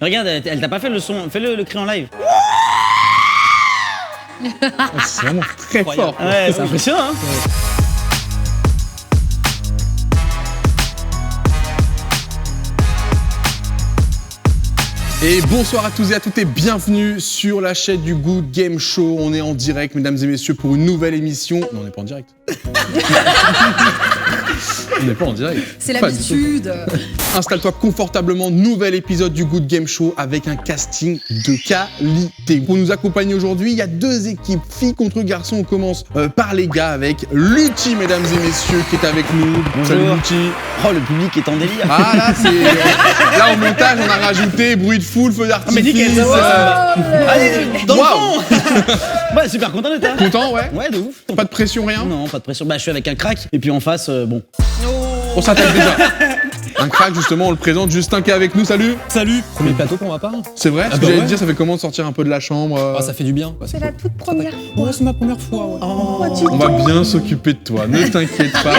Regarde, elle t'a pas fait le son, fais-le le cri en live. C'est vraiment très fort. Ouais, c'est impressionnant, hein. Et bonsoir à tous et à toutes et bienvenue sur la chaîne du Good Game Show. On est en direct, mesdames et messieurs, pour une nouvelle émission. Non, on n'est pas en direct. On n'est pas en direct. C'est l'habitude. Installe-toi confortablement, nouvel épisode du Good Game Show avec un casting de qualité. Pour nous accompagner aujourd'hui, il y a deux équipes, filles contre garçons. On commence par les gars avec Lutti, mesdames et messieurs, qui est avec nous. Bonjour. Salut Lutti. Oh, le public est en délire. Ah là, c'est... Là, au montage, on a rajouté bruit de foule, feu d'artifice. mais nickel, ça va. Allez, dans le Waouh. fond. Ouais, super content d'être là. Content, ouais. Ouais, de ouf. Pas de pression, rien. Non, pas de pression. Bah, je suis avec un crack. Et puis en face, bon. On s'attaque déjà. Un crack, justement, on le présente. Justin qui est avec nous, salut. Salut. Premier plateau pour ma part. C'est vrai, ce que bah j'allais ouais. te dire, ça fait comment de sortir un peu de la chambre Ça fait du bien. C'est la toute première fois. Ouais, c'est ma première fois. Ouais. On va bien s'occuper de toi, ne t'inquiète pas.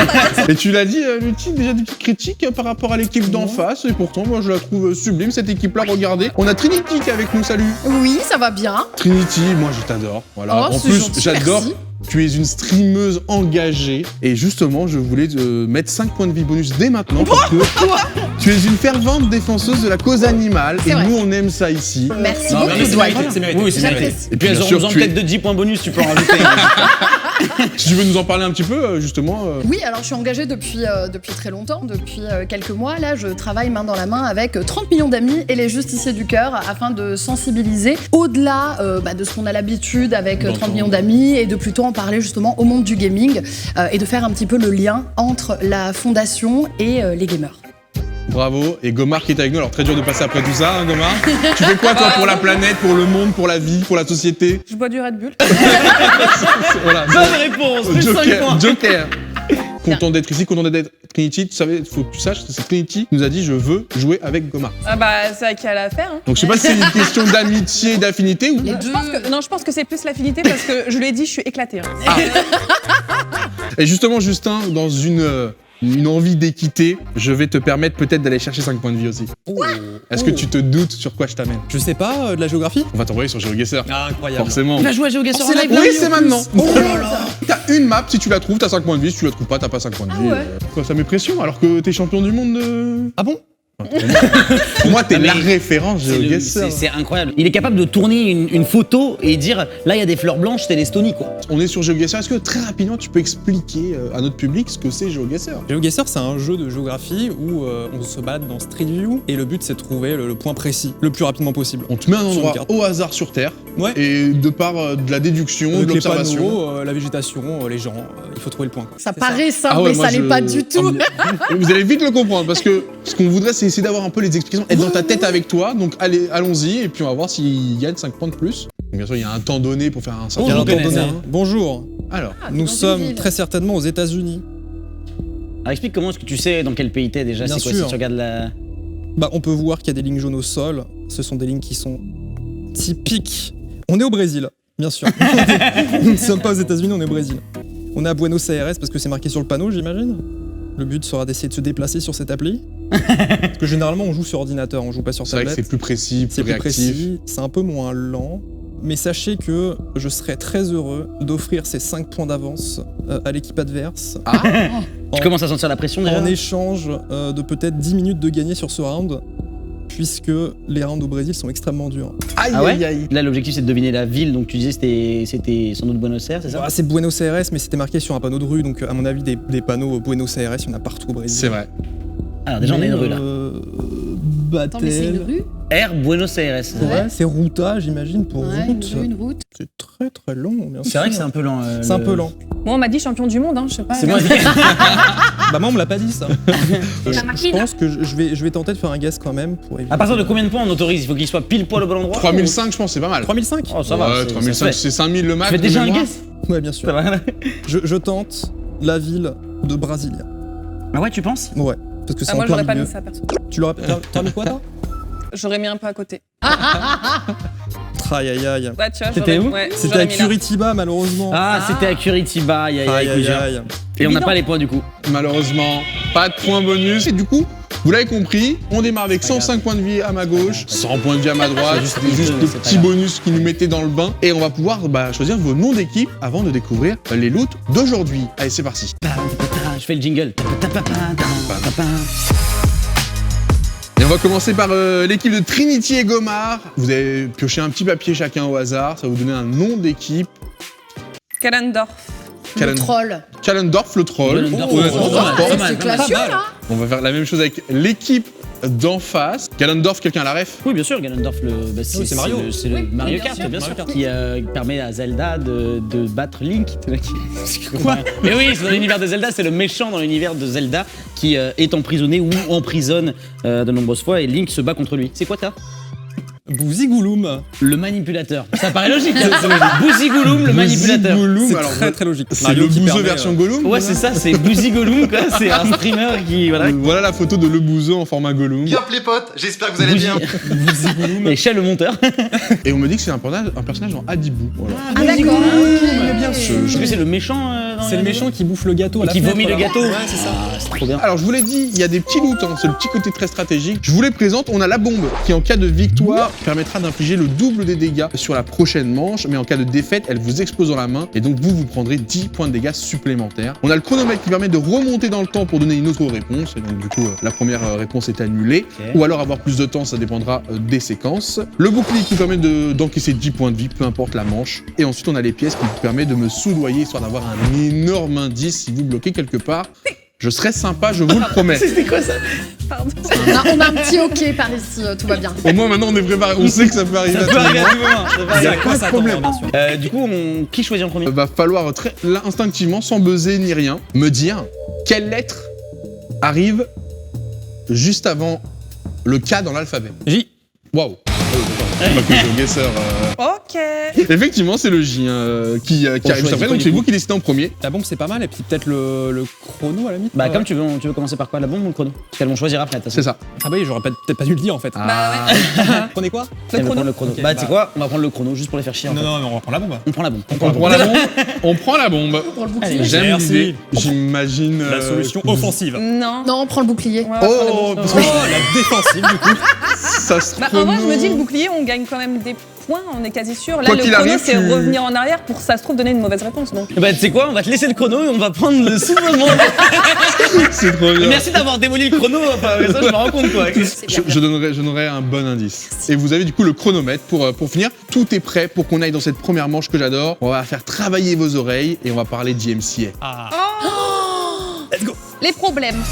Et tu l'as dit, Lutti, déjà des petites critiques par rapport à l'équipe d'en face. Et pourtant, moi, je la trouve sublime, cette équipe-là. Regardez, on a Trinity qui est avec nous, salut. Oui, ça va bien. Trinity, moi, je t'adore. Voilà. Oh, En c'est plus, gentil, j'adore. merci. Tu es une streameuse engagée. Et justement, je voulais te mettre 5 points de vie bonus dès maintenant. Parce que tu es une fervente défenseuse de la cause animale. C'est Et vrai. nous, on aime ça ici. Merci Non, beaucoup, mais c'est Dwight. mérité, c'est mérité. Oui, c'est mérité. J'apprécie. Et puis, Bien elles sûr, auront tu es- peut-être de 10 points bonus, tu peux en rajouter. Si tu veux nous en parler un petit peu, justement. Oui, alors je suis engagée depuis très longtemps, depuis quelques mois. Là, je travaille main dans la main avec 30 millions d'amis et les justiciers du cœur afin de sensibiliser au-delà de ce qu'on a l'habitude avec 30 millions d'amis et de plutôt en parler justement au monde du gaming et de faire un petit peu le lien entre la fondation et les gamers. Bravo. Et Gomar qui est avec nous. Alors, très dur de passer après tout ça, hein, Gomar. Tu fais quoi, toi, pour la planète, pour le monde, pour la vie, pour la société? Je bois du Red Bull. Voilà. Bonne réponse, plus 5 points. Joker. Content d'être ici, content d'être Trinity. Tu savais, faut que tu saches, c'est Trinity qui nous a dit je veux jouer avec Gomar. Ah bah, c'est à qui a l'affaire. Hein. Donc je sais pas si c'est une question d'amitié, d'affinité ou. Les deux. Je pense que c'est plus l'affinité parce que je lui ai dit, je suis éclatée. Hein. Et justement, Justin, dans une envie d'équité, je vais te permettre peut-être d'aller chercher 5 points de vie aussi. Est-ce que tu te doutes sur quoi je t'amène? Je sais pas, de la géographie. On va t'envoyer sur GeoGuessr. Ah, incroyable. Forcément. Il va jouer à GeoGuessr en live. Oui, c'est maintenant. T'as une map, si tu la trouves, t'as 5 points de vie. Si tu la trouves pas, t'as pas 5 points de vie. ouais. Quoi, ça met pression alors que t'es champion du monde de. Ah bon? Pour moi, t'es Non, mais la référence GeoGuessr. C'est incroyable. Il est capable de tourner une photo et dire là il y a des fleurs blanches, c'est l'Estonie quoi. On est sur GeoGuessr. Est-ce que très rapidement, tu peux expliquer à notre public ce que c'est GeoGuessr? GeoGuessr, c'est un jeu de géographie où on se balade dans Street View et le but c'est de trouver le point précis le plus rapidement possible. On te met un Sur une endroit carte. au hasard sur Terre. Ouais. Et de par de la déduction, de Avec les l'observation. panneaux, la végétation, les gens, il faut trouver le point. Ça C'est paraît simple, Ah ouais, mais moi, ça l'est pas du tout. Vous allez vite le comprendre parce que ce qu'on voudrait, c'est essayer d'avoir un peu les explications, être dans ta tête avec toi. Donc allons-y et puis on va voir s'il gagne 5 points de plus. Donc, bien sûr, il y a un temps donné pour faire un certain Il y a un nombre temps de donné. points. Bonjour, Alors, nous dans une sommes ville. très certainement aux États-Unis. Alors explique comment est-ce que tu sais dans quel pays t'es déjà, Bien c'est quoi sûr. si tu regardes la. Bah, on peut voir qu'il y a des lignes jaunes au sol. Ce sont des lignes qui sont typiques. On est au Brésil, bien sûr. Nous ne sommes pas aux États-Unis, on est au Brésil. On est à Buenos Aires parce que c'est marqué sur le panneau, j'imagine. Le but sera d'essayer de se déplacer sur cette appli. Parce que généralement, on joue sur ordinateur, on joue pas sur c'est vrai que tablette. c'est plus précis, C'est plus plus réactif. précis, c'est un peu moins lent. Mais sachez que je serais très heureux d'offrir ces 5 points d'avance à l'équipe adverse. Tu commences à sentir la pression déjà. En échange de peut-être 10 minutes de gagner sur ce round, puisque les rounds au Brésil sont extrêmement durs. Aïe, Ah ouais aïe, aïe. Là l'objectif c'est de deviner la ville, donc tu disais c'était sans doute Buenos Aires, c'est ça? Ah, c'est Buenos Aires, mais c'était marqué sur un panneau de rue, donc à mon avis, des panneaux Buenos Aires, il y en a partout au Brésil. C'est vrai. Alors déjà on a une rue là. Attends, mais c'est une rue. Air Buenos Aires. Ouais, c'est Ruta, j'imagine, pour Ouais, route. une route. C'est très très long, bien sûr. C'est vrai que c'est un peu lent. C'est un peu lent. Moi, on m'a dit champion du monde, hein, je sais pas. C'est moi. Bah moi, on me l'a pas dit, ça. La Je machine. pense que je vais tenter de faire un guess quand même pour éviter. À partir de combien de points on autorise? Il faut qu'il soit pile poil au bon endroit. 3005, je pense, c'est pas mal. 3005. Oh ça va. Ouais, c'est- 3005, ça se fait. c'est 5000 le max. Tu fais déjà de un mémoire. guess? Ouais, bien sûr. Ça va. Je tente la ville de Brasilia. Ah ouais tu penses? Ouais, parce que c'est Ah, en moi, plein j'aurais pas milieu. mis ça, perso. Tu l'aurais t'as mis quoi, toi? J'aurais mis un peu à côté. Aïe aïe aïe. Ouais, tu vois, C'était j'aurais- où ouais, C'était j'aurais à mis là. Curitiba, malheureusement. Ah c'était à Curitiba, Aïe aïe aïe. Et on n'a Évident. pas les points du coup. Malheureusement, pas de points bonus. Et du coup, Vous l'avez compris, on démarre avec 105 points de vie à ma gauche, 100 points de vie à ma droite, C'est juste c'est de pas petits grave. bonus qui nous mettaient dans le bain. Et on va pouvoir choisir vos noms d'équipe avant de découvrir les loots d'aujourd'hui. Allez, c'est parti. Je fais le jingle. Et on va commencer par l'équipe de Trinity et Gomar. Vous avez pioché un petit papier chacun au hasard, ça va vous donner un nom d'équipe. Kalendorf. Le troll. Kalendorf, le troll. Kalendorf, Oh, le ouais, troll. Kalendorf. Pas mal, C'est pas mal. classieux, Pas mal. là. On va faire la même chose avec l'équipe d'en face. Kalendorf, quelqu'un a la ref? Oui, bien sûr, Ganondorf, c'est Mario. C'est le Oui, Mario bien Kart, sûr. bien sûr, Mario Kart. qui permet à Zelda de battre Link. Quoi? Mais oui, c'est dans l'univers de Zelda, c'est le méchant dans l'univers de Zelda qui est emprisonné ou emprisonne de nombreuses fois et Link se bat contre lui. C'est quoi t'as? Bouzigouloum. Le manipulateur. Ça paraît logique, c'est logique. Bouzigouloum, le manipulateur. Gollum, C'est alors, très très logique. c'est Mario le qui bouseux permet, version Gollum. Ouais, c'est ça, c'est Bouzigouloum, quoi. C'est un streamer qui. Voilà. Voilà la photo de le bouseux en format Gollum. Yop les potes, j'espère que vous allez bien. Et Shell le monteur. Et on me dit que c'est un personnage en Hadibou. Voilà. Ah, d'accord. mais bien sûr. Je trouve que c'est le méchant. C'est le méchant qui bouffe le gâteau à Et la qui fenêtre, vomit le voilà. gâteau. Ouais, c'est ça. Ah, c'est trop bien. Alors je vous l'ai dit, il y a des petits loots, c'est le petit côté très stratégique. Je vous les présente, on a la bombe qui en cas de victoire permettra d'infliger le double des dégâts sur la prochaine manche, mais en cas de défaite, elle vous explose dans la main et donc vous prendrez 10 points de dégâts supplémentaires. On a le chronomètre qui permet de remonter dans le temps pour donner une autre réponse, et donc du coup la première réponse est annulée, Ok. ou alors avoir plus de temps, ça dépendra des séquences. Le bouclier qui permet d'encaisser 10 points de vie, peu importe la manche. Et ensuite on a les pièces qui vous permettent de me soudoyer, histoire d'avoir un énorme indice si vous bloquez quelque part. Je serai sympa, je vous le promets. C'était quoi ça? Pardon. On a un petit hockey par ici, tout va bien. Au moins maintenant on est préparé, on sait que ça peut arriver Ça à peut tout arriver à moment. tout moment. Ça peut Il y arriver a à pas quoi de ça problème. bien sûr. Du coup, qui choisit en premier? Va falloir très instinctivement, sans buzzer ni rien, me dire quelle lettre arrive juste avant le K dans l'alphabet. J. Waouh. Guesseur. Ok. Effectivement, c'est le J qui arrive juste après, donc c'est vous qui décidez en premier. La bombe c'est pas mal et puis peut-être le chrono à la limite. Bah, Ouais. comme tu veux commencer par quoi? La bombe ou le chrono? Parce qu'elles vont choisir après, de toute C'est façon. ça. Ah bah oui, j'aurais peut-être pas dû le dire en fait. Bah ouais. Prenez quoi? Elles vont chrono. prendre le chrono. Ok, Bah, tu sais bah. quoi? On va prendre le chrono juste pour les faire chier. en fait. Non, on va prendre la bombe. On prend la bombe. On prend la bombe. On prend la bombe. On prend le bouclier. Allez, J'aime Merci. l'idée. J'imagine. La solution offensive. Non. Non, on prend le bouclier. Ouais, on va prendre le Oh, bon. parce que La défensive du coup. ça se Bah, en vrai, je me dis, le bouclier, on gagne quand même des points, on est quasi sûr. Là, Quoi le qu'il chrono, arrive, c'est tu- revenir en arrière pour, ça se trouve, donner une mauvaise réponse. Donc. Bah, tu sais quoi? On va te laisser le chrono et on va prendre le soufflement. C'est trop bien. Merci d'avoir démoli le chrono. Enfin, ça, je me rends compte, quoi. C'est bien. Je donnerai un bon indice. Et vous avez du coup le chronomètre pour finir. Tout est prêt pour qu'on aille dans cette première manche que j'adore. On va faire travailler vos oreilles et on va parler d'IMCA. Ah. Les problèmes.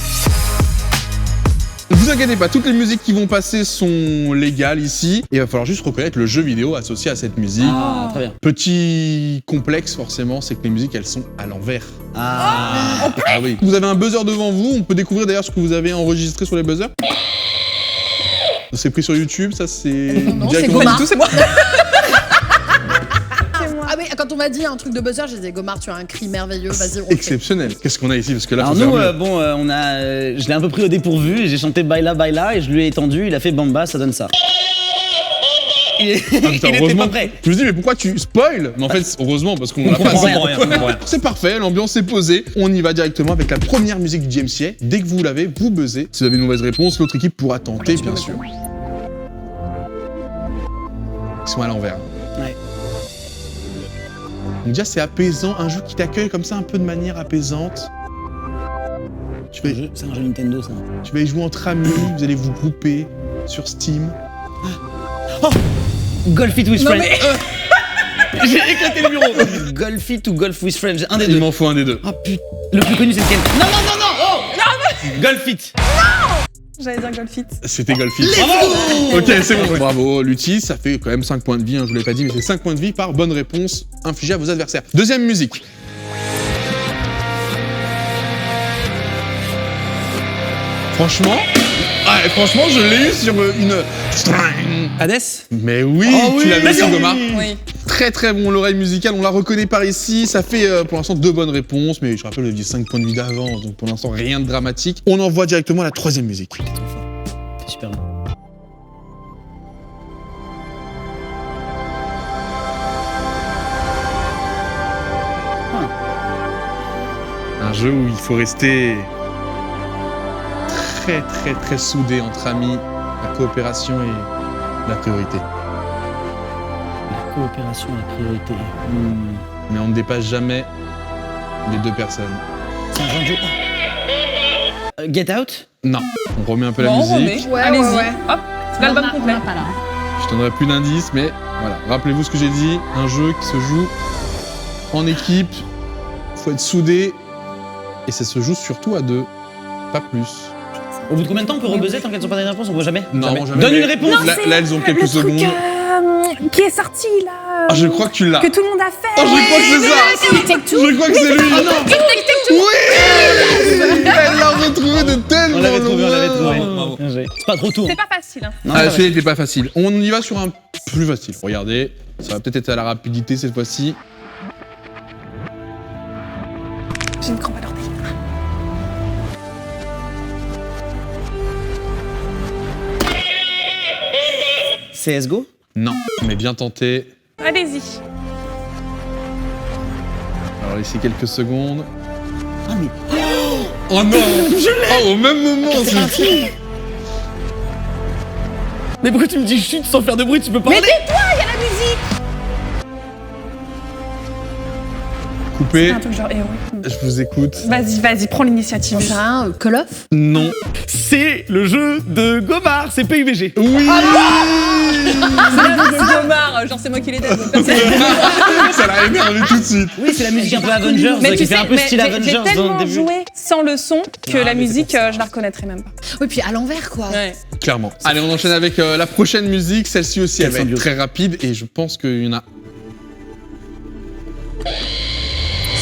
Ne vous inquiétez pas, toutes les musiques qui vont passer sont légales ici. Et il va falloir juste reconnaître le jeu vidéo associé à cette musique. Ah, très bien. Petit complexe forcément, c'est que les musiques elles sont à l'envers. Ah. Ah oui. Vous avez un buzzer devant vous, on peut découvrir d'ailleurs ce que vous avez enregistré sur les buzzers. C'est pris sur YouTube, ça c'est... Non, c'est directement- Gomard. Tout, c'est moi. C'est moi. Ah oui, quand on m'a dit un truc de buzzer, j'ai dit Gomard, tu as un cri merveilleux, vas-y, on le fait. Exceptionnel. Qu'est-ce qu'on a ici? Parce que là, Alors faut faire nous, mieux. on a, je l'ai un peu pris au dépourvu et j'ai chanté Baila Baila et je lui ai étendu, il a fait Bamba, ça donne ça. Il Ah, putain, était heureusement. pas prêt. Je me dis mais pourquoi tu spoil? Mais en fait, heureusement parce qu'on l'a comprend pas. rien, on comprend rien. C'est parfait, l'ambiance est posée. On y va directement avec la première musique du GMCA. Dès que vous l'avez, vous buzzez. Si vous avez une mauvaise réponse, l'autre équipe pourra tenter, bien sûr. Ils sont à l'envers. Ouais. Donc déjà, c'est apaisant, un jeu qui t'accueille comme ça, un peu de manière apaisante. C'est un jeu Nintendo, ça. Tu vas y jouer entre amis, vous allez vous grouper sur Steam. Golf It with Non, Friends. mais- J'ai éclaté le bureau. Golf It ou Golf with Friends, un des Il deux. m'en faut un des deux. Ah putain, le plus connu c'est lequel? Non, non, non, non, oh. Golf It. J'allais dire Golf It. C'était Golfit. Bravo. Ok, c'est bon. Bravo, Lutti, ça fait quand même 5 points de vie, hein, je vous l'ai pas dit, mais c'est 5 points de vie par bonne réponse infligée à vos adversaires. Deuxième musique. Franchement, je l'ai eu sur une... Hades. Mais oui, Oh tu oui, l'avais sur Gomard. Oui. Très très bon, l'oreille musicale, on la reconnaît par ici. Ça fait pour l'instant 2 bonnes réponses, mais je rappelle, j'ai 5 points de vie d'avance, donc pour l'instant rien de dramatique. On envoie directement à la troisième musique. C'est super bien. Un jeu où il faut rester très très très soudés entre amis. La coopération est la priorité. La coopération est la priorité. Mais on ne dépasse jamais les 2 personnes. C'est un jeu. Get Out. Non, on remet un peu la Bon, on musique. remet. Ouais, Allez-y. ouais, ouais. Hop, c'est l'album complet. Je donnerai plus d'indices, mais voilà. Rappelez-vous ce que j'ai dit. Un jeu qui se joue en équipe. Faut être soudé. Et ça se joue surtout à 2. Pas plus. Au bout de combien de temps on peut rebuzzer tant qu'elles sont pas donné une réponse? On voit jamais. Non, jamais. Donne mais une réponse. Là, elles ont quelques secondes. Qui est sorti là Ah, je crois que tu l'as. Que tout le monde a fait. Oh, je crois que c'est ça. Je crois que c'est lui. Oui. Elle l'a retrouvé de tellement On l'avait trouvé, on l'avait loin. trouvé. Bravo. Bien joué. C'est pas trop tôt. C'est pas facile. Hein. Non, Ah, c'est celui-là n'était pas facile. On y va sur un plus facile. Regardez, ça va peut-être être à la rapidité cette fois-ci. J'ai une crampe à l'orteil. CSGO. Non, mais bien tenté. Allez-y. Alors laissez quelques secondes. Ah mais. Oh non. Oh, au même moment, c'est Mais pourquoi tu me dis chute sans faire de bruit? Tu peux parler. Mais tais-toi, il y a la musique. coupé. Un truc genre héros. Je vous écoute. Vas-y, prends l'initiative. C'est un Call of. Non. C'est le jeu de Gomard, c'est PUBG. Oui. C'est Gomard, genre c'est moi qui l'ai donné. Ça l'a énervé tout de suite. Oui, c'est la musique un peu Avengers, qui fait un peu style Avengers j'ai dans le tellement début. joué sans le son que Ah, la mais musique, c'est pour ça. je la reconnaîtrais même pas. Oui, puis à l'envers, quoi. Ouais. Clairement. Allez, on enchaîne avec la prochaine musique. Celle-ci aussi, elle va être symbiose. très rapide et je pense qu'il y en a.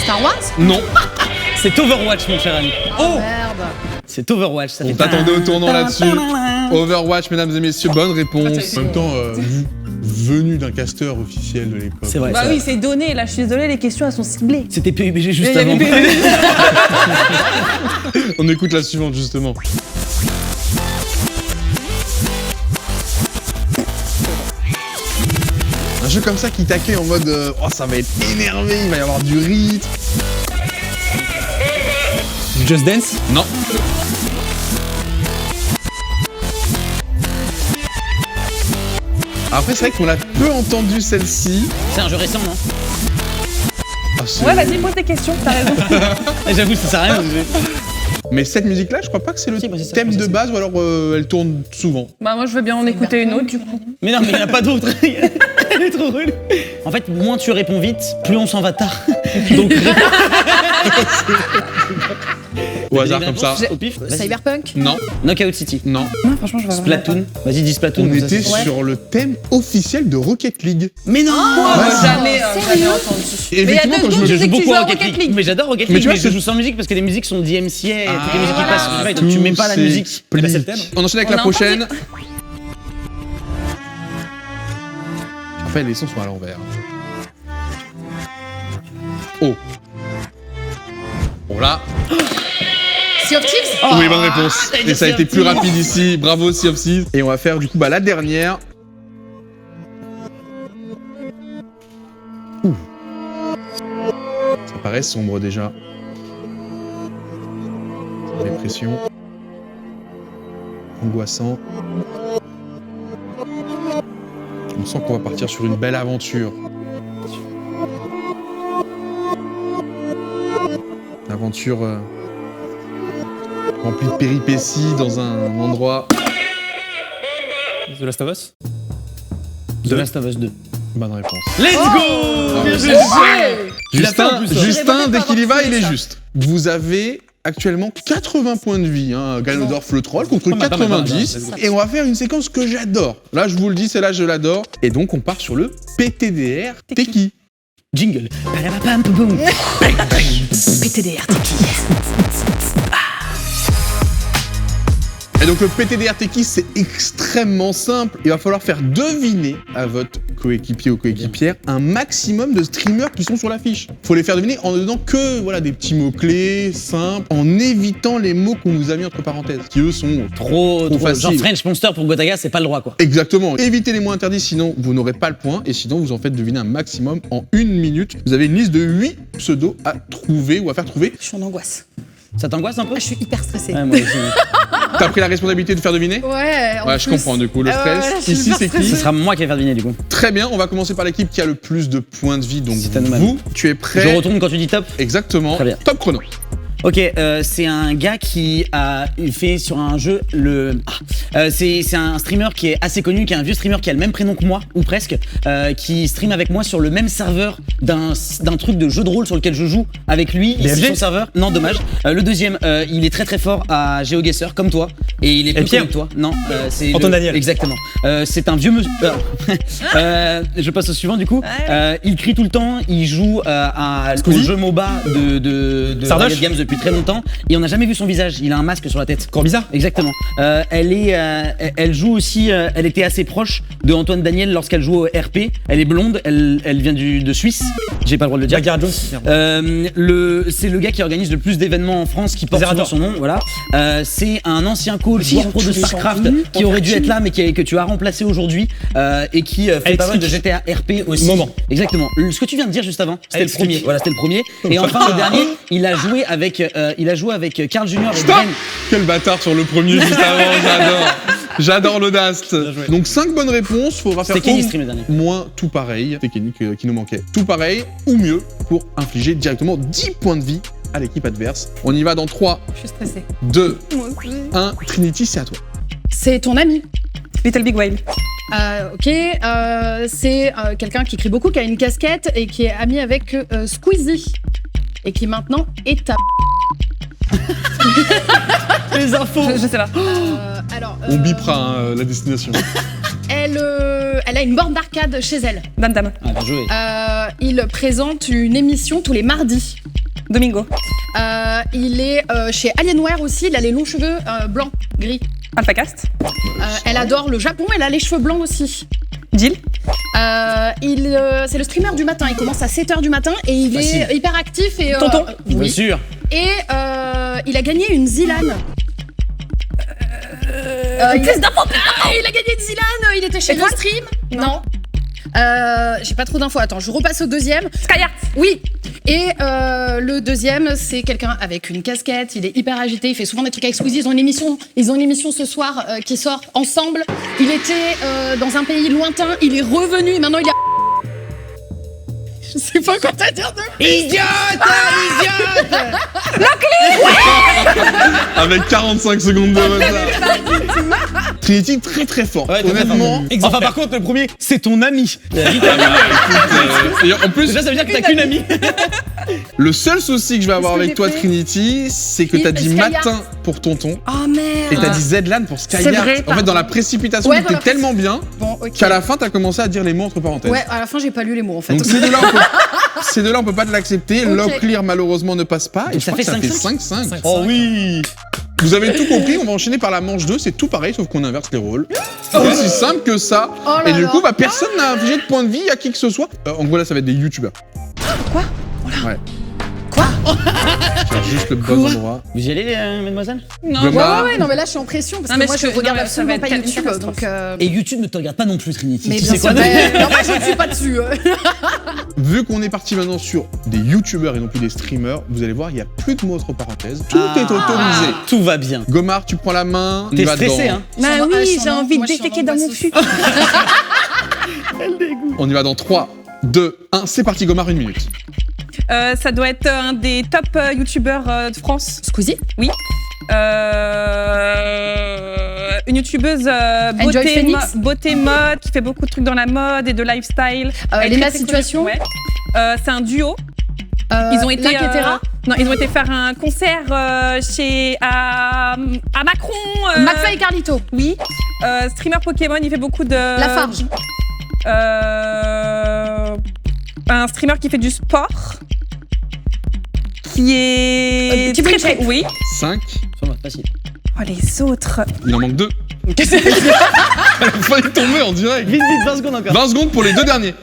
Star Wars. Non. C'est Overwatch, mon cher ami. Oh merde. C'est Overwatch, ça On fait t'attendait au tournant là-dessus. Overwatch, mesdames et messieurs, bonne réponse. En même temps, venu d'un casteur officiel de l'époque. C'est vrai. Bah c'est oui, vrai. c'est donné, là je suis désolée, les questions elles sont ciblées. C'était PUBG Il juste y avait avant. PUBG. On écoute la suivante justement. Un jeu comme ça qui t'accueille en mode oh ça va être énervé, il va y avoir du rythme. Just Dance. Non. Après c'est vrai qu'on a peu entendu celle-ci. C'est un jeu récent, non? Ah, c'est- Ouais, vas-y, pose des questions, t'as raison. J'avoue, ça sert à rien. Mais cette musique-là, je crois pas que c'est le Si, moi, c'est ça, thème moi, c'est de ça. base ou alors elle tourne souvent. Bah moi je veux bien en écouter une autre du coup. Mais non, mais il n'y en a pas d'autres. Elle est trop relou. En fait, moins tu réponds vite, plus on s'en va tard. Donc, Au hasard comme ça. Au pif. Vas-y. Cyberpunk. Non, Knockout City. non. Non, franchement, je vois vraiment pas. Splatoon. Vas-y, dis Splatoon. On comme ça, était c'est- sur le thème officiel de Rocket League. Mais non Jamais sérieux entendu. Et Mais il y a effectivement, deux quand je me secondes, Je disais joue que tu beaucoup jouais à à Rocket Rocket League. League. Mais j'adore Rocket Mais League, tu vois, mais je c'est- joue sans musique parce que les musiques sont DMCA et toutes les musiques qui voilà. passent sur Spotify, donc tu mets pas la Tout musique. s'explique. Eh ben, c'est le thème. On enchaîne avec On la a prochaine. En fait, les sons sont à l'envers. Oh. Bon là. Sea of Thieves. Oui, bonne réponse. j'allais Et dire ça a Sea été of plus Thieves. rapide ici. Bravo, Sea of Thieves. Et on va faire du coup la dernière. Ouh. Ça paraît sombre déjà. Dépression. Angoissant. On sent qu'on va partir sur une belle aventure. Une aventure remplie de péripéties dans un endroit. The Last of Us. The Last of Us 2. Bonne réponse. Let's go Bien joué. Tu l'as fait en plus, hein. Justin, dès qu'il y va, il est ça. juste. Vous avez actuellement 80 points de vie, hein, Ganondorf le troll contre Pas mal, pas mal, 90. pas mal, pas mal. Et on va faire une séquence que j'adore. Là, je vous le dis, celle-là, je l'adore. Et donc, on part sur le PTDR Teki. Jingle. Padabapam, poum, poum. PTDR. Et donc, le PTDR Teki, c'est extrêmement simple. Il va falloir faire deviner à votre coéquipier ou coéquipière un maximum de streamers qui sont sur l'affiche. Faut les faire deviner en ne donnant que voilà, des petits mots-clés simples, en évitant les mots qu'on vous a mis entre parenthèses, qui eux sont Trop facile. Genre French Monster pour Gotaga, c'est pas le droit, quoi. Exactement. Évitez les mots interdits, sinon vous n'aurez pas le point. Et sinon, vous en faites deviner un maximum en 1 minute. Vous avez une liste de 8 pseudos à trouver ou à faire trouver. Je suis en angoisse. Ça t'angoisse un peu? Ah, je suis hyper stressée. Ouais, moi aussi. T'as pris la responsabilité de faire deviner? Ouais, en Ouais, je plus. comprends du coup le stress. ouais, je suis Ici, hyper c'est qui? Ce sera moi qui vais faire deviner du coup. Très bien, on va commencer par l'équipe qui a le plus de points de vie. Donc C'est à nous-mêmes. vous, tu es Je prêt? retourne quand tu dis top. Exactement. Très bien. Top chrono. Ok, c'est un gars qui a fait sur un jeu c'est un streamer qui est assez connu, qui est un vieux streamer qui a le même prénom que moi, ou presque, qui stream avec moi sur le même serveur d'un truc de jeu de rôle sur lequel je joue avec lui. C'est BFG? son serveur. Non, dommage. Le deuxième, il est très très fort à GeoGuessr, comme toi, et il est plus Pierre? connu que toi. Non, c'est Antoine Daniel. Exactement. C'est un vieux monsieur. Je passe au suivant du coup. Il crie tout le temps, il joue au jeu MOBA de Sardoche? Riot Games depuis très longtemps et on n'a jamais vu son visage. Il a un masque sur la tête. Corbizarre? Exactement. Elle joue aussi. Elle était assez proche de Antoine Daniel lorsqu'elle joue au RP. Elle est blonde. Elle vient de Suisse. J'ai pas le droit de le dire. Bagheera Jones. C'est le gars qui organise le plus d'événements en France, qui porte souvent Zerator. son nom. Voilà. C'est un ancien coach joueur pro de StarCraft qui aurait dû être là, mais que tu as remplacé aujourd'hui et qui fait pas mal de GTA RP aussi. Moment. Exactement. Ce que tu viens de dire juste avant, c'était le Explique. premier. Voilà, c'était le premier. Et enfin le dernier, il a joué avec Carl Junior et Stop. Gren. Quel bâtard sur le premier juste avant, j'adore. J'adore l'audace. joué. Donc 5 bonnes réponses, faudra faire C'était Kenny Stream le dernier. moins tout pareil. C'était Kenny qui nous manquait. Tout pareil ou mieux pour infliger directement 10 points de vie à l'équipe adverse. On y va dans 3, Je suis stressée. 2, 1. Trinity, c'est à toi. C'est ton ami. Little Big Whale. Ok, c'est quelqu'un qui crie beaucoup, qui a une casquette et qui est ami avec Squeezie. Et qui maintenant est à... Les infos. Je sais pas. alors, On bipera hein, la destination. elle a une borne d'arcade chez elle. Dame Dame. Ah, bien joué. Il présente une émission tous les mardis. Domingo. Il est chez Alienware aussi, il a les longs cheveux blancs, gris. AlphaCast. Elle adore le Japon, elle a les cheveux blancs aussi. Jill. C'est le streamer du matin, il commence à 7h du matin et il Facile. est hyper actif. Et, Tonton. Bien oui. sûr. Et il a gagné une Zilan. Il a gagné une Zilan, il était chez Étoile Stream. Non. J'ai pas trop d'infos, attends, je repasse au deuxième. Skyheart. Oui. Et le deuxième, c'est quelqu'un avec une casquette, il est hyper agité, il fait souvent des trucs avec Squeezie, ils ont une émission ce soir qui sort ensemble. Il était dans un pays lointain, il est revenu et maintenant il est... Je sais pas quoi te dire de... Idiote. Avec 45 secondes de retard. Trinity, très très fort. Ouais, très Honnêtement. Enfin, par contre, le premier, c'est ton ami. Et en plus, Déjà, ça veut dire que t'as qu'une amie. le seul souci que je vais avoir Qu'est-ce que avec j'ai toi, fait Trinity, c'est que Et t'as dit Skyheart. matin pour tonton Oh merde. et t'as dit Zlan pour C'est Skyheart. vrai, En fait, pardon. dans la précipitation, Ouais, t'étais dans la tellement bien Bon, ok. qu'à la fin, t'as commencé à dire les mots entre parenthèses. Ouais, à la fin, j'ai pas lu les mots en fait. Donc ces deux-là, on peut pas te l'accepter. Ok. Locklear, malheureusement, ne passe pas. Et Donc je ça crois que fait ça fait 5-5. 5-5. Oh oui. Vous avez tout compris, on va enchaîner par la manche 2, c'est tout pareil, sauf qu'on inverse les rôles. Aussi simple que ça. Oh là Et du là. coup, bah, personne n'a infligé de point de vie à qui que ce soit. En gros, là, ça va être des youtubeurs. Quoi Ouais. Quoi Cherche juste le bon endroit. Vous y allez, mademoiselle? Non. Gomard. Ouais, non, mais là, je suis en pression parce Non, que mais moi, je non, regarde mais ça absolument va pas être une YouTube. catastrophe. Donc, Et YouTube ne te regarde pas non plus, Trinity. mais Tu bien sais sûr, quoi? non, moi, je ne suis pas dessus. Vu qu'on est parti maintenant sur des youtubeurs et non plus des streamers, vous allez voir, il n'y a plus de mots entre parenthèses. Tout est autorisé. Tout va bien. Gomard, tu prends la main. T'es il va stressé, dans- hein? Bah Ah, oui, je suis j'ai en- envie de moi, je suis en déféquer dans mon angoisse cul. On y va dans 3, 2, 1. C'est parti, Gomard, 1 minute. Ça doit être un des top youtubeurs de France. Squeezie. Oui. Une youtubeuse Enjoy Phoenix. beauté mode qui fait beaucoup de trucs dans la mode et de lifestyle. Elle est Léna très Situation. connue. Ouais. C'est un duo. Ils ont été Lac et Terra. non, ils ont été faire un concert à Macron. McFly et Carlito. Oui. Streamer Pokémon, il fait beaucoup de. Lafarge. Un streamer qui fait du sport. Qui est. Thibaut InShape. Oui. 5. Facile. Oh, les autres. Il en manque 2. Il a failli tomber en direct. Vite, 20 secondes encore. 20 secondes pour les 2 derniers.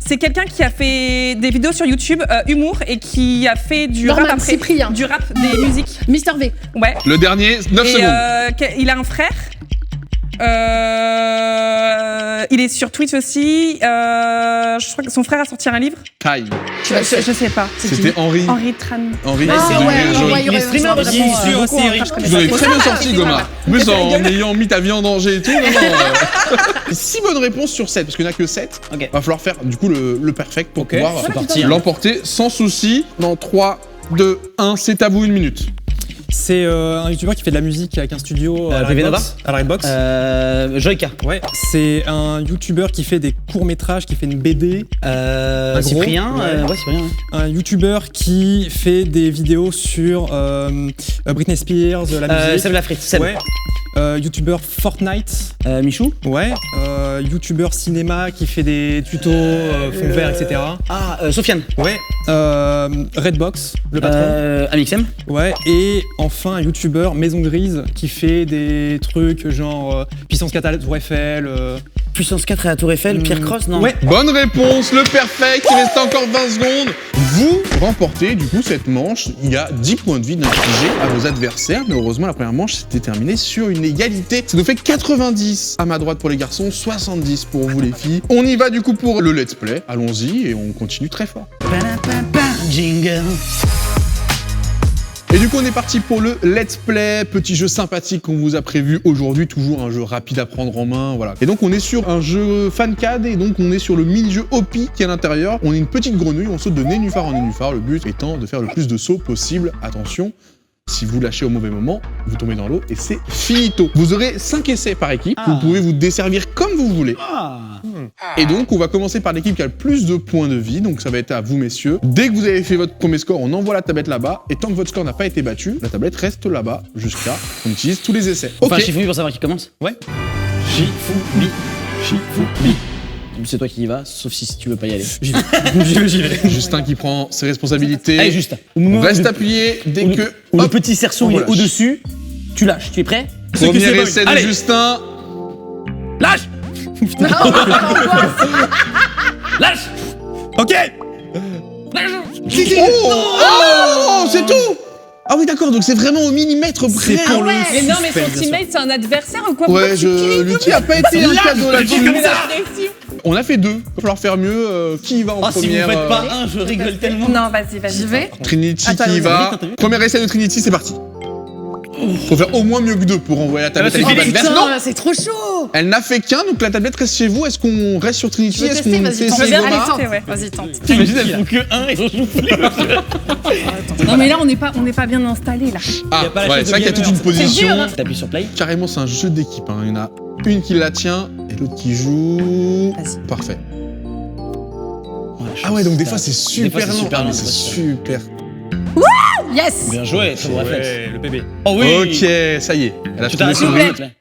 C'est quelqu'un qui a fait des vidéos sur YouTube, humour, et qui a fait du Norman rap après. Cyprien. Du rap, des musiques. Mister V. Ouais. Le dernier, 9 Et secondes. il a un frère. Il est sur Twitch aussi. Je crois que son frère a sorti un livre. Time. Je sais pas. C'était Henri. Henri Tran. Henri. Ah de ouais, Rire Jaune. il est streamer aussi, il suit aussi Eric. Vous avez très bien sorti, Gomard. Mais en ayant mis ta vie en danger et tout. 6 bonnes réponses sur 7, parce qu'il n'y en a que 7. Ok. Va falloir faire du coup le perfect pour pouvoir c'est parti, hein. l'emporter sans souci. Dans 3, 2, 1, c'est à vous 1 minute. C'est un youtubeur qui fait de la musique avec un studio à la PV Redbox. À la Redbox. Joyka. Ouais, c'est un youtubeur qui fait des courts-métrages, qui fait une BD. gros, Cyprien. ouais. Cyprien. Ouais. Un youtubeur qui fait des vidéos sur Britney Spears, la musique. Seb Lafrite. Seb. Ouais. Youtubeur Fortnite. Michou. Ouais. Youtubeur cinéma qui fait des tutos fond vert, etc. Ah, Sofiane. Ouais. Redbox, le patron. Amixem. Ouais. Et enfin un youtubeur Maison Grise qui fait des trucs genre Puissance 4 à la Tour Eiffel. Puissance 4 à la Tour Eiffel. Pierre Cross, non? Ouais. Bonne réponse, le perfect. Il reste encore 20 secondes. Vous remportez du coup cette manche. Il y a 10 points de vie d'infligés à vos adversaires. Mais heureusement, la première manche s'était terminée sur une égalité. Ça nous fait 90 à ma droite pour les garçons, 70 pour vous les filles. On y va du coup pour le let's play. Allons-y et on continue très fort. Jingle. Et du coup, on est parti pour le let's play, petit jeu sympathique qu'on vous a prévu aujourd'hui, toujours un jeu rapide à prendre en main, voilà. Et donc, on est sur un jeu fancad, et donc on est sur le mini-jeu Hopi qui est à l'intérieur. On est une petite grenouille, on saute de nénuphar en nénuphar, le but étant de faire le plus de sauts possible. Attention, si vous lâchez au mauvais moment, vous tombez dans l'eau et c'est finito. Vous aurez 5 essais par équipe, vous pouvez vous desservir comme vous voulez. Et donc, on va commencer par l'équipe qui a le plus de points de vie, donc ça va être à vous, messieurs. Dès que vous avez fait votre premier score, on envoie la tablette là-bas, et tant que votre score n'a pas été battu, la tablette reste là-bas jusqu'à qu'on utilise tous les essais. Enfin, Ok. Shifumi pour savoir qui commence. Ouais. Shifumi. Shifumi. C'est toi qui y vas, sauf si tu veux pas y aller. J'y vais. J'y vais. Justin qui prend ses responsabilités. Allez, juste. On reste appuyé dès que... Le hop, petit cerceau on il est relâche. au-dessus, tu lâches. Tu es prêt? Premier c'est bon. essai de Allez. Justin. Lâche. Lâche. Ok. Oh, c'est tout. Ah oui, d'accord, donc c'est vraiment au millimètre près. C'est pour le Mais non, mais son suspense, bien sûr. teammate, c'est un adversaire ou quoi? Ouais, l'outil a pas été un cadeau là-dessus. Mais la pression. On a fait 2. Il va falloir faire mieux. Qui y va en Ah, si vous première faites pas un, je rigole tellement. Non, vas-y. J'y vais. Trinity Attends, qui y va. t'as vu Premier essai de Trinity, c'est parti. Faut faire au moins mieux que 2 pour envoyer la tablette Ah bah, à l'équipe c'est adverse. Non, Putain, c'est trop chaud. elle n'a fait qu'un, donc la tablette reste chez vous. Est-ce qu'on reste sur Trinity? Je veux Est-ce tester, qu'on vas-y, tente. essaie Allez, Gomard? tente. ouais. Vas-y, tente. T'imagines, elles font que un et sont soufflées. Non, mais là, on n'est pas bien installé là. Ah, Y a pas la ouais, chaise c'est vrai de qu'il y a toute une gamer, position. dur, hein. T'appuies sur play. Carrément, c'est un jeu d'équipe. Hein. Il y en a une qui la tient et l'autre qui joue. Vas-y. Parfait. Oh, la chance. Ah ouais, donc des fois c'est Des fois, super c'est lent. super Ah, lent, mais des c'est fois, super. Yes. Bien joué, très bon réflexe. Ouais, le PB. Oh oui. Ok, ça y est. Elle a Tu trouvé t'arrêtes son s'il vous rythme. plaît.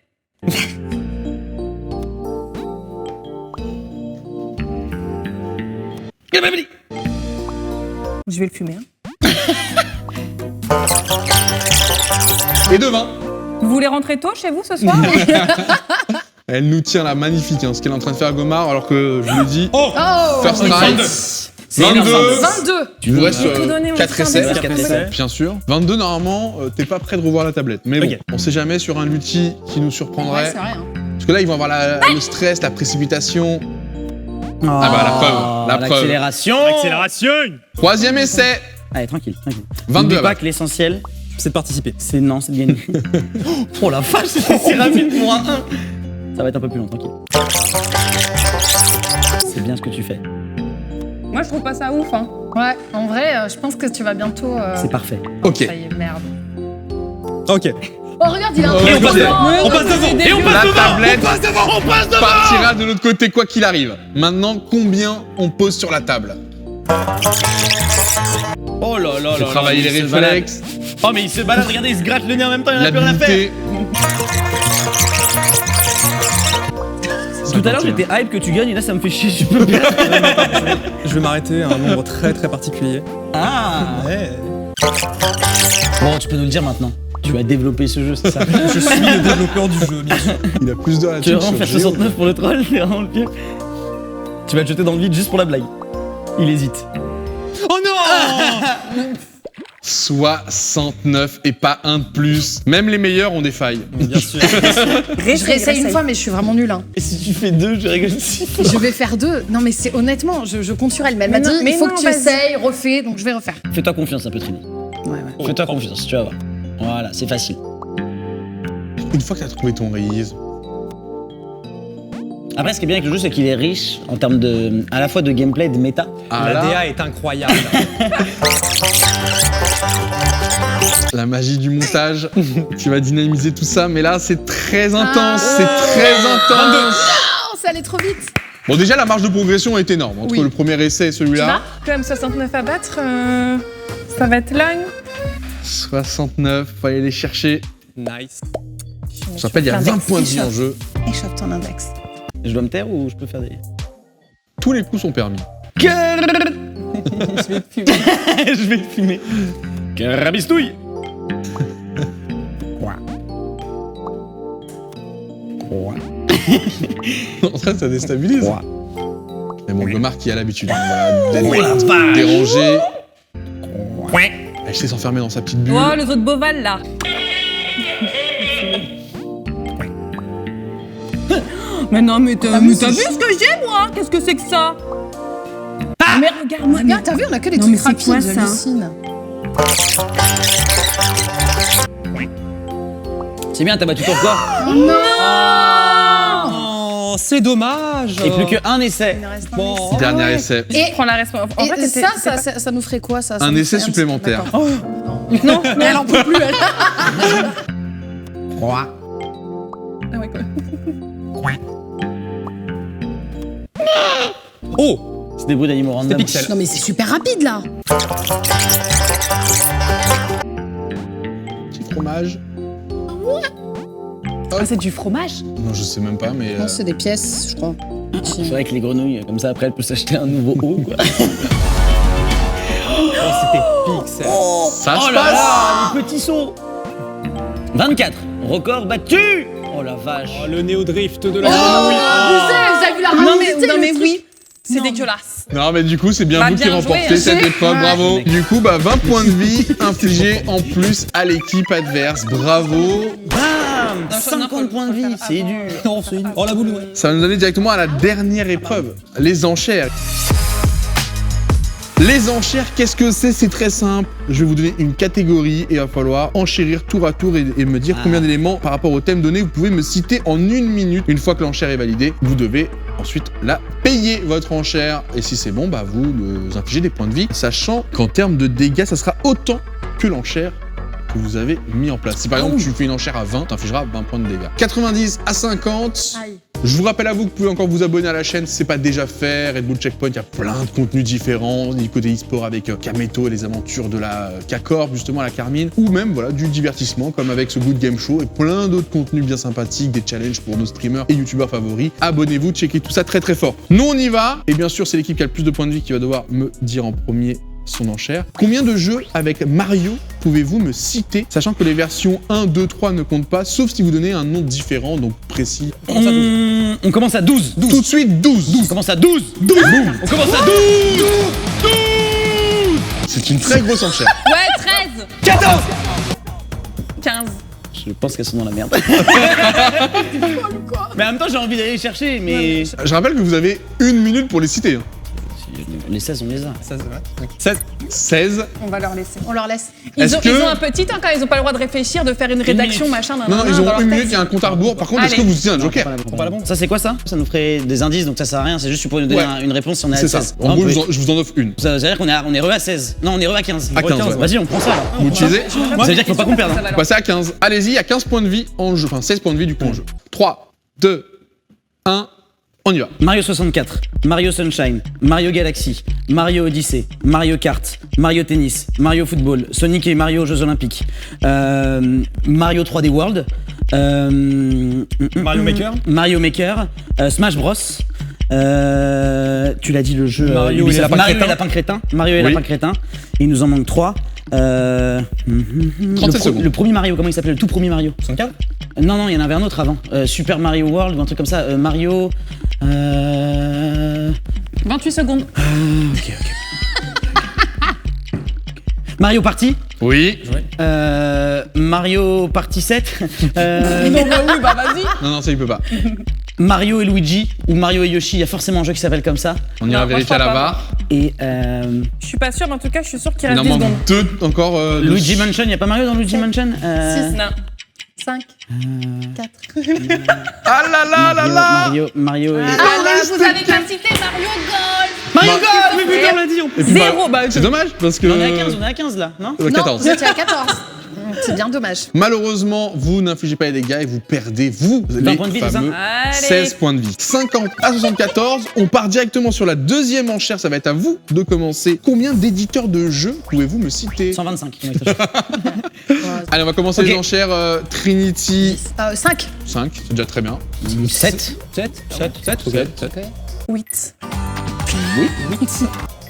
Je vais le fumer. Hein. Et devant. Vous voulez rentrer tôt chez vous ce soir? Elle nous tient là, magnifique, hein, ce qu'elle est en train de faire à Gomard, alors que je l'ai dit. Oh. First Oui, try. 22. 22. Tu nous restes J'ai tout donné, mon 4 putain, essais, mais c'est quatre essais. bien sûr. 22, normalement, t'es pas prêt de revoir la tablette. Mais bon, Ok. on sait jamais sur un outil qui nous surprendrait. Ouais, c'est vrai. Hein. Parce que là, ils vont avoir le stress, la précipitation. Ah bah, la preuve, la preuve. L'accélération. Accélération. 3e essai. Allez, tranquille, tranquille. 22 N'oublie pas là-bas. que l'essentiel, C'est de participer. c'est non, c'est de gagner. Oh la vache, c'était si rapide pour un 1. Ça va être un peu plus long, tranquille. C'est bien ce que tu fais. Moi, je trouve pas ça ouf. Hein. Ouais, en vrai, je pense que tu vas bientôt. C'est parfait. Ok. Ça y est, merde. Ok. Oh, regarde, il a un Et on truc passe devant. devant. On passe devant. Et on passe La devant. tablette On passe devant. On passe devant. partira de l'autre côté quoi qu'il arrive. Maintenant, combien on pose sur la table? Oh là là Faut là. travailler là, les il se balade. réflexes, Oh mais il se balade, regardez, il se gratte le nez en même temps, il en a plus rien à faire. l'habileté. Tout à l'heure j'étais hype que tu gagnes et là ça me fait chier, je peux pas. Je vais m'arrêter à un nombre très très particulier. Ah. Ouais. Bon, tu peux nous le dire maintenant. Tu vas développer ce jeu, c'est ça. Je suis le développeur du jeu, bien sûr. Il a plus d'heures Tu là-dessus. vas vraiment faire 69 pour le troll, c'est vraiment le pire. Tu vas te jeter dans le vide juste pour la blague. Il hésite. Oh non. 69 et pas un de plus. Même les meilleurs ont des failles. Bien sûr. Je réessaye une fois, mais je suis vraiment nulle. Hein. Et si tu fais 2, je rigole si. Je vais faire 2. Non, mais c'est honnêtement, je compte sur elle. Mais elle m'a dit, il faut que tu essayes, refais, donc je vais refaire. Fais-toi confiance un peu, Trini. Ouais. Fais-toi confiance, tu vas voir. Voilà, c'est facile. Une fois que t'as trouvé ton Riz, Après, ce qui est bien avec le jeu, c'est qu'il est riche en termes de, à la fois de gameplay et de méta. ah, La là, DA est incroyable. la magie du montage qui va dynamiser tout ça, mais là c'est très intense, c'est très intense. Oh, ça allait trop vite. Bon, déjà la marge de progression est énorme entre Oui. le premier essai et celui-là. Quand même 69 à battre, ça va être long. 69, faut aller les chercher. Nice. Je te rappelle, il y a 20 points de vie en jeu. Échappe ton index. Je dois me taire ou je peux faire des. Tous les coups sont permis. Je vais le fumer. Carabistouille. En fait, ça déstabilise. Mais bon, Gomar qui a l'habitude voilà, d'être Oh la vache. dérangé. Elle sait s'enfermer dans sa petite bulle. Oh, les autres Boval là. Mais non, mais t'as vu ce que j'ai moi? Qu'est-ce que c'est que ça? Ah, mais regarde-moi. Mais t'as vu, on a que des Non, trucs mais c'est rapides, quoi, ça j'hallucine. C'est bien, t'as battu ton record. Oh, c'est dommage. Et plus qu'un essai. Il en reste un Bon. essai. Dernier essai. Et, Prends la responsabilité. En et vrai, ça nous ferait quoi, ça Un nous essai ferait supplémentaire. D'accord. Non, mais elle en peut plus, elle. Ah ouais, quoi. Oh, C'est des bruits d'animaux random. c'était Pixel. Non, mais c'est super rapide, là. Petit fromage. Ah, c'est du fromage? Non, je sais même pas, mais. Non, c'est des pièces, je crois. C'est vrai que les grenouilles, comme ça, après, elles peuvent s'acheter un nouveau haut, quoi. Oh, c'était Pixel. Ça Oh se là passe. là, le petit saut. 24. Record battu. Oh la vache. Oh, le néo-drift de la Oh, grenouille. vous avez vu la Non, rapidité, mais le truc. oui. C'est Non. dégueulasse. Non, mais du coup, c'est bien Bah, vous qui bien remportez joué, cette hein. épreuve. Ouais. Bravo. Mec. Du coup, bah, 20 points de vie infligés en plus à l'équipe adverse. Bravo. Bam. Non, 50 points de vie, c'est dur. Non, c'est oh la boule, ouais. Ça va nous amener directement à la dernière épreuve, les enchères. Les enchères, qu'est-ce que c'est? C'est très simple. Je vais vous donner une catégorie et il va falloir enchérir tour à tour et me dire combien d'éléments par rapport au thème donné. Vous pouvez me citer en 1 minute. Une fois que l'enchère est validée, vous devez ensuite la payer, votre enchère. Et si c'est bon, bah vous infligez des points de vie, sachant qu'en termes de dégâts, ça sera autant que l'enchère que vous avez mis en place. Si par exemple tu fais une enchère à 20, t'infligeras 20 points de dégâts. 90 à 50. Aïe. Je vous rappelle à vous que vous pouvez encore vous abonner à la chaîne si c'est pas déjà fait. Red Bull Checkpoint, il y a plein de contenus différents. Du côté e-sport avec Kameto et les aventures de la K-Corp, justement la Carmine. Ou même voilà du divertissement comme avec ce Good Game Show et plein d'autres contenus bien sympathiques, des challenges pour nos streamers et youtubeurs favoris. Abonnez-vous, checkez tout ça très très fort. Nous on y va. Et bien sûr c'est l'équipe qui a le plus de points de vie qui va devoir me dire en premier son enchère. Combien de jeux avec Mario pouvez-vous me citer, sachant que les versions 1, 2, 3 ne comptent pas, sauf si vous donnez un nom différent, donc précis. On commence à 12. Tout de suite, 12. On commence à 12. Boum. On commence à 12. C'est une très grosse enchère. Ouais, 13. 14. 15. Je pense qu'elles sont dans la merde. Mais en même temps, j'ai envie d'aller les chercher, mais... Je rappelle que vous avez 1 minute pour les citer. hein. Les 16, on les a. 16. 16. On va leur laisser. On leur laisse. Est-ce Ils que- ont un petit temps quand ils ont pas le droit de réfléchir, de faire une rédaction, minute. machin. Non, ils dans ont leur 1 minute, tête. il y a un compte à rebours. Par contre, est-ce que Allez. vous citez un joker? Pas la bombe. Ça, c'est quoi ça? Ça nous ferait des indices, donc ça sert à rien. C'est juste pour nous donner Ouais. une réponse si on est à C'est 16. ça. En Non, gros, on peut- je vous en offre une. Ça veut dire qu'on est re à 16. Non, on est re à 15. À 15, ouais. Vas-y, on prend ça. là. Vous utilisez? Ça veut dire qu'il faut pas qu'on perde. hein. Vous passez à 15. Allez-y, il y a 15 points de vie en jeu. Enfin, 16 points de vie du coup en jeu. 3, 2, 1, on y va. Mario 64, Mario Sunshine, Mario Galaxy, Mario Odyssey, Mario Kart, Mario Tennis, Mario Football, Sonic et Mario aux Jeux Olympiques, Mario 3D World, Mario Maker. Mario Maker, Smash Bros. Tu l'as dit, le jeu Mario Ubisoft. et Lapin Mario Crétin. et Lapin Crétin. Mario et Oui. Lapin Crétin. Il nous en manque 3. 37 secondes. Le premier Mario, comment il s'appelait? Le tout premier Mario. 64. Non, il y en avait un autre avant. Super Mario World ou un truc comme ça. Mario. 28 secondes. Mario Party. Oui. Mario Party 7. Non, bah oui, bah vas-y. Non, ça il peut pas. Mario et Luigi ou Mario et Yoshi, il y a forcément un jeu qui s'appelle comme ça. On ira Non, moi, vérifier je à la crois pas. barre. Et Je suis pas sûre, mais en tout cas, je suis sûre qu'il Il reste en 10 manque secondes. 2 encore. Luigi Mansion, il y a pas Mario dans Luigi Mansion Six. Non. 5, 4. Ah là là là là. Mario et... Ah là, vous avez pas cité Mario Golf. Mario Golf, mais putain, on l'a dit en plus. Et puis, Zéro, bah, c'est dommage parce que. On est à 15 là, non 14. Non, vous étiez à 14. C'est bien dommage. Malheureusement, vous n'infligez pas les dégâts et vous perdez, vous, 20 les points de vie, c'est ça fameux Allez. 16 points de vie. 50 à 74, on part directement sur la deuxième enchère, ça va être à vous de commencer. Combien d'éditeurs de jeux pouvez-vous me citer? 125. Allez, on va commencer Ok. les enchères. Trinity, 5. 5, c'est déjà très bien. 7. 7. Ok. 8.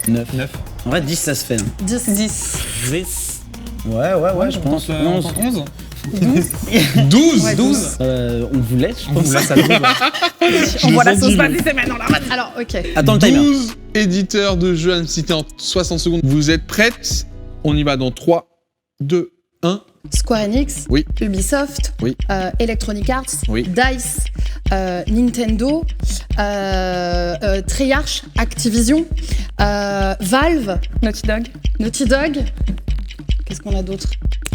9. En vrai, 10 ça se fait. Hein. 10. 10. 10. Ouais, je pense. 11. 11. 12 Ouais, 12. On vous laisse, je On pense. vous laisse à 12. On voit la sauce, vas-y, c'est maintenant là. Alors, ok. Attends le timer. 12 éditeurs de jeux à me citer en 60 secondes. Vous êtes prêtes? On y va dans 3, 2, 1. Square Enix, Oui. Ubisoft, Oui. Electronic Arts, Oui. DICE, Nintendo, Treyarch, Activision, Valve, Naughty Dog. Naughty Dog. Qu'est-ce qu'on a d'autre?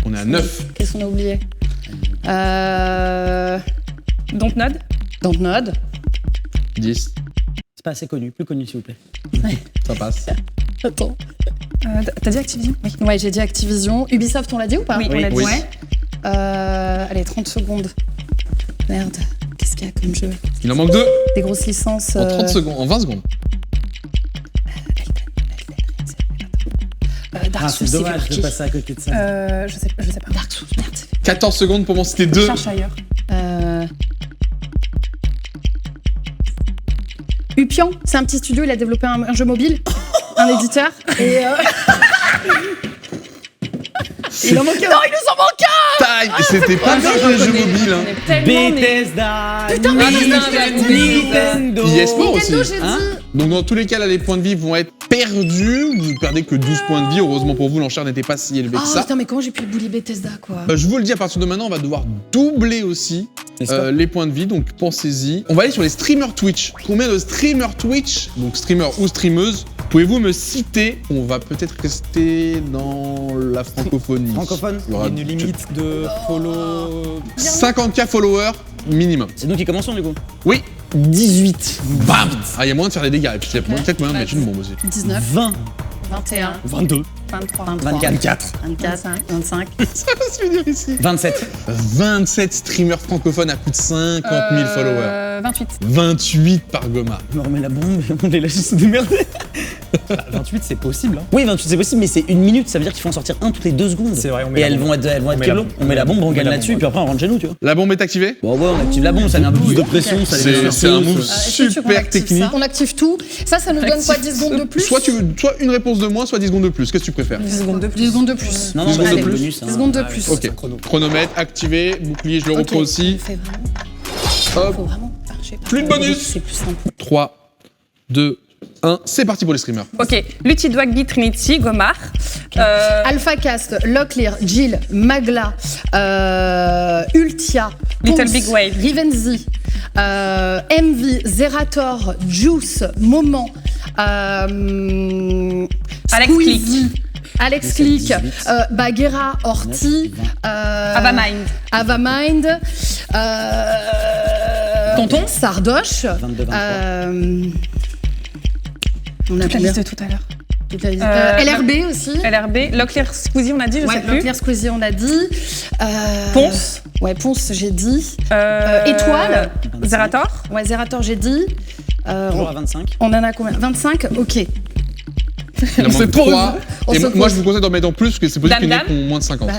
On est à 9. Qu'est-ce qu'on a oublié? Dontnod. Dontnod. 10. C'est pas assez connu, plus connu s'il vous plaît. Ça passe. Attends. T'as dit Activision? Oui. Ouais, j'ai dit Activision. Ubisoft, on l'a dit ou pas? Oui, on l'a dit. Oui. Ouais. Allez, 30 secondes. Merde. Qu'est-ce qu'il y a comme jeu? Il en manque 2. Des grosses licences. En 30 secondes, en 20 secondes. Dark C'est Souls, dommage de Silver Key. passer à côté de ça. Je sais pas. Dark Souls, merde, c'est fait. 14 secondes pour m'en citer 2. Cherche ailleurs. Upian, c'est un petit studio, il a développé un jeu mobile, un éditeur. Et il en manque un. Non, il nous en manque un. Time. Et c'était pas bien le jeu mobile. Hein. On est tellement nuls. Bethesda, Nintendo. eSport aussi. Nintendo, j'ai Hein dit. Donc dans tous les cas, là, les points de vie vont être perdus. Vous perdez que 12 points de vie. Heureusement pour vous, l'enchère n'était pas si élevée que Oh ça. putain, mais comment j'ai pu bully Bethesda, quoi? Je vous le dis, à partir de maintenant, on va devoir doubler aussi N'est-ce pas les points de vie, donc pensez-y. On va aller sur les streamers Twitch. Combien de streamers Twitch, donc streamers ou streameuses, pouvez-vous me citer? On va peut-être rester dans la francophonie. Francophone. Il y aura Une limite de follow. 50K followers minimum. C'est nous qui commençons du coup. Oui. 18. Bam. Ah, il y a moyen de faire des dégâts. Et puis il y a peut-être moyen de mettre une bombe aussi. 19, 20. 21, 22. 23, 24. 24, 25. Ça va se finir ici. 27. 27 streamers francophones à plus de 50 000 followers. 28. 28 par Goma. On remet la bombe et on les laisse se démerder. 28, c'est possible. Hein. Oui, 28 c'est possible, mais c'est une minute, ça veut dire qu'il faut en sortir un toutes les 2 secondes. C'est vrai, on met Et la elles bombe. vont être met la keblo. bombe. On met la bombe, on On met gagne la là-dessus, bombe. puis après on rentre chez nous, tu vois. La bombe est activée. Bon, ouais, on active la bombe, ça met un peu plus de pression, ça les met C'est sur un sauce. move Est-ce que tu veux qu'on super active technique. ça On active tout. Ça nous donne quoi, 10 secondes de plus? Soit une réponse de moins, soit 10 secondes de plus. Qu'est-ce que tu préfères? 10 secondes de plus. 10 secondes de plus. Non, 10 non, bah, secondes c'est de le plus. bonus. 10 secondes de plus. Ok. Chronomètre activé, bouclier, je le Ok, reprends aussi. on fait vraiment. Hop. Faut vraiment. Je sais pas. Plus de bonus. C'est plus simple. 3, 2, 1. C'est parti pour les streamers. Ok. Lutti Dwagby, Trinity, Gomar. AlphaCast, Locklear, Jill, Magla, Ultia, Little Ponce, Big Wave. Rivenzi, MV, Zerator, Juice, Moment, Alex Squeezie, Alex Click, 18, Bagheera, Horty, Avamind. Avamind, Tonton. Sardoche, 22, 23. on a Toute la combien liste de tout à l'heure. Toute la liste. Euh, LRB aussi. LRB. Locklear Squeezie, on a dit, je sais plus. Locklear Squeezie, on a dit. Ponce. Ouais, Ponce, j'ai dit. Euh, Étoile. 25. Zerator. Ouais, Zerator, j'ai dit. Toujours à 25. On en a combien? 25. Ok. Il en manque 3. On Et se moi, pose. je vous conseille d'en mettre en plus, parce que c'est possible qu'il y en ait Dame qui ont moins de 50. Bah,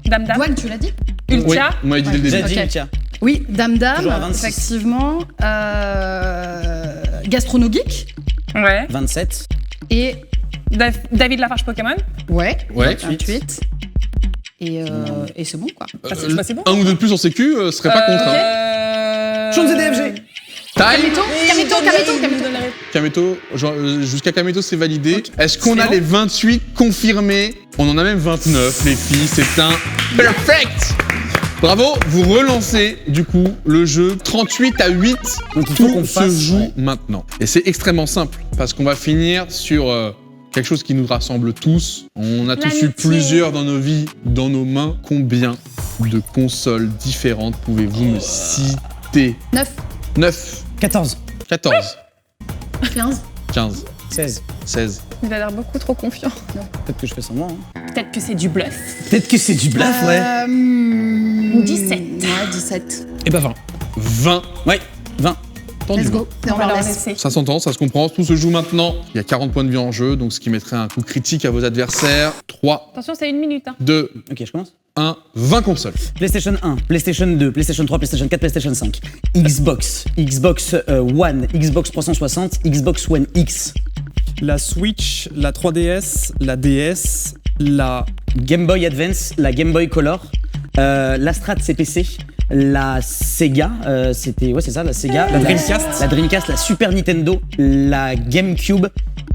Dame Dame. Douane, tu l'as dit? Oui, Ultia. on m'avait dit dès le J'ai début. dit, Ok. tiens. Oui, Dame Toujours à Dame, 26. effectivement. Gastronogeek. Ouais. 27. Et. David Lafarge Pokémon. Ouais. Ouais. 28. Et c'est bon, quoi. Je sais pas, c'est bon. Un ou deux de plus en sécu, serait pas contre. Hein. Euh... Jones et DFG. Time. Kamito. Kameto, jusqu'à Kameto, c'est validé. Ok. Est-ce qu'on C'est a bon. les 28 confirmés? On en a même 29, les filles. C'est un perfect. Bravo, vous relancez du coup le jeu 38-8. Donc il faut qu'on Tout se fasse, joue ouais. maintenant. Et c'est extrêmement simple parce qu'on va finir sur quelque chose qui nous rassemble tous. On a tous eu L'amitié. plusieurs dans nos vies, dans nos mains. Combien de consoles différentes pouvez-vous me citer? 9, 9, 14, 14, 15. 15, 16. 16. Il a l'air beaucoup trop confiant. Peut-être que je fais semblant. Hein. Peut-être que c'est du bluff. Peut-être que c'est du bluff, ouais. 17. Ouais, 17. Et bah 20. 20. Ouais, 20. Tendu. Let's go. Et On va leur laisser. Ça s'entend, ça se comprend, tout se joue maintenant. Il y a 40 points de vie en jeu, donc ce qui mettrait un coup critique à vos adversaires. 3, Attention, c'est 1 minute. Hein. 2, Ok, je commence. 1, 20 consoles. PlayStation 1, PlayStation 2, PlayStation 3, PlayStation 4, PlayStation 5, Xbox, Xbox One, Xbox 360, Xbox One X, La Switch, la 3DS, la DS, la... Game Boy Advance, la Game Boy Color, l'Astrad CPC, la Sega, c'était ouais c'est ça, la Sega, la Dreamcast, la Super Nintendo, la GameCube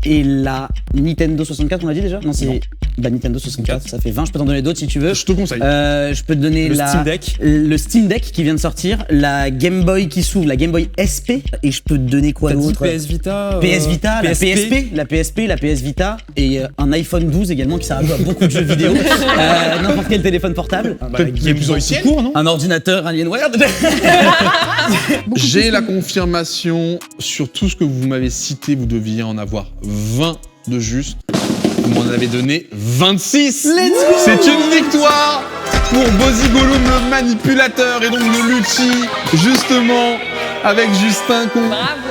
et la Nintendo 64, on l'a dit déjà? Non, c'est bah, Nintendo 64, ça fait 20, je peux t'en donner d'autres si tu veux. Je te conseille. Je peux te donner Le Steam Deck. le Steam Deck qui vient de sortir, la Game Boy qui s'ouvre, la Game Boy SP, et je peux te donner quoi T'as dit d'autre? PS Vita, PS Vita, la PSP, la PS Vita et un iPhone 12 également qui sert à jouer à beaucoup de jeux vidéo. N'importe quel téléphone portable. Peut-être Game plus Boy ancienne. tout court, non? Un ordinateur Alienware. J'ai la confirmation sur tout ce que vous m'avez cité, vous deviez en avoir 20 de juste. Vous m'en avez donné 26. C'est une victoire pour Bozy Gollum, le manipulateur, et donc de Lucci, justement, avec Justin, qu'on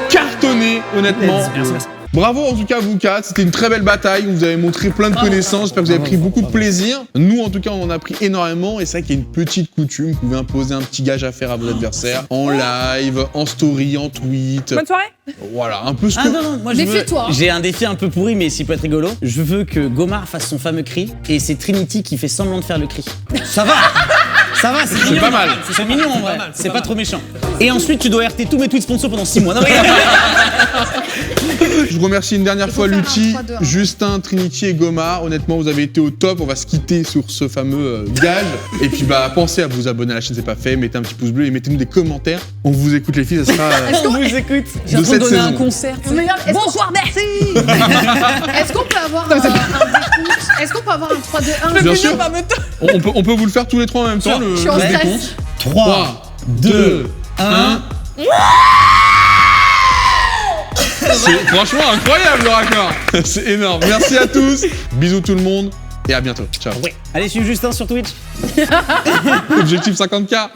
cartonné, honnêtement. Merci. Bravo en tout cas vous quatre, c'était une très belle bataille, vous avez montré plein de connaissances, j'espère que vous avez pris beaucoup de plaisir. Nous en tout cas on en a pris énormément et c'est vrai qu'il y a une petite coutume, vous pouvez imposer un petit gage à faire à vos adversaires, en live, en story, en tweet, Bonne soirée. voilà, un peu ce Ah que... non, moi je veux... Défie-toi. J'ai un défi un peu pourri mais s'il peut être rigolo. Je veux que Gomar fasse son fameux cri et c'est Trinity qui fait semblant de faire le cri. Ça va. Ça va, c'est mignon. pas mal. C'est mignon en vrai, c'est pas trop méchant. Et ensuite tu dois RT tous mes tweets sponsors pendant 6 mois. Non, regarde. Je vous remercie une dernière fois faire un Lucci, 3-2-1. Justin, Trinity et Gomar. Honnêtement, vous avez été au top. On va se quitter sur ce fameux gage. Et puis bah pensez à vous abonner à la chaîne, c'est pas fait. Mettez un petit pouce bleu et mettez-nous des commentaires. On vous écoute les filles, ça sera On vous écoute. J'ai de l'impression de cette donner un saison. concert. tu sais. Mais regarde, est-ce qu'on- Bonsoir, merci. Est-ce qu'on peut avoir un décompte? Est-ce qu'on peut avoir un 3-2-1? Bien sûr. On peut vous le faire tous les trois en même temps, le Je suis en stress. décompte. 3, 2, 1. C'est franchement incroyable le raccord. C'est énorme. Merci à tous. Bisous tout le monde et à bientôt. Ciao. Allez, suivez Justin sur Twitch. Objectif 50K.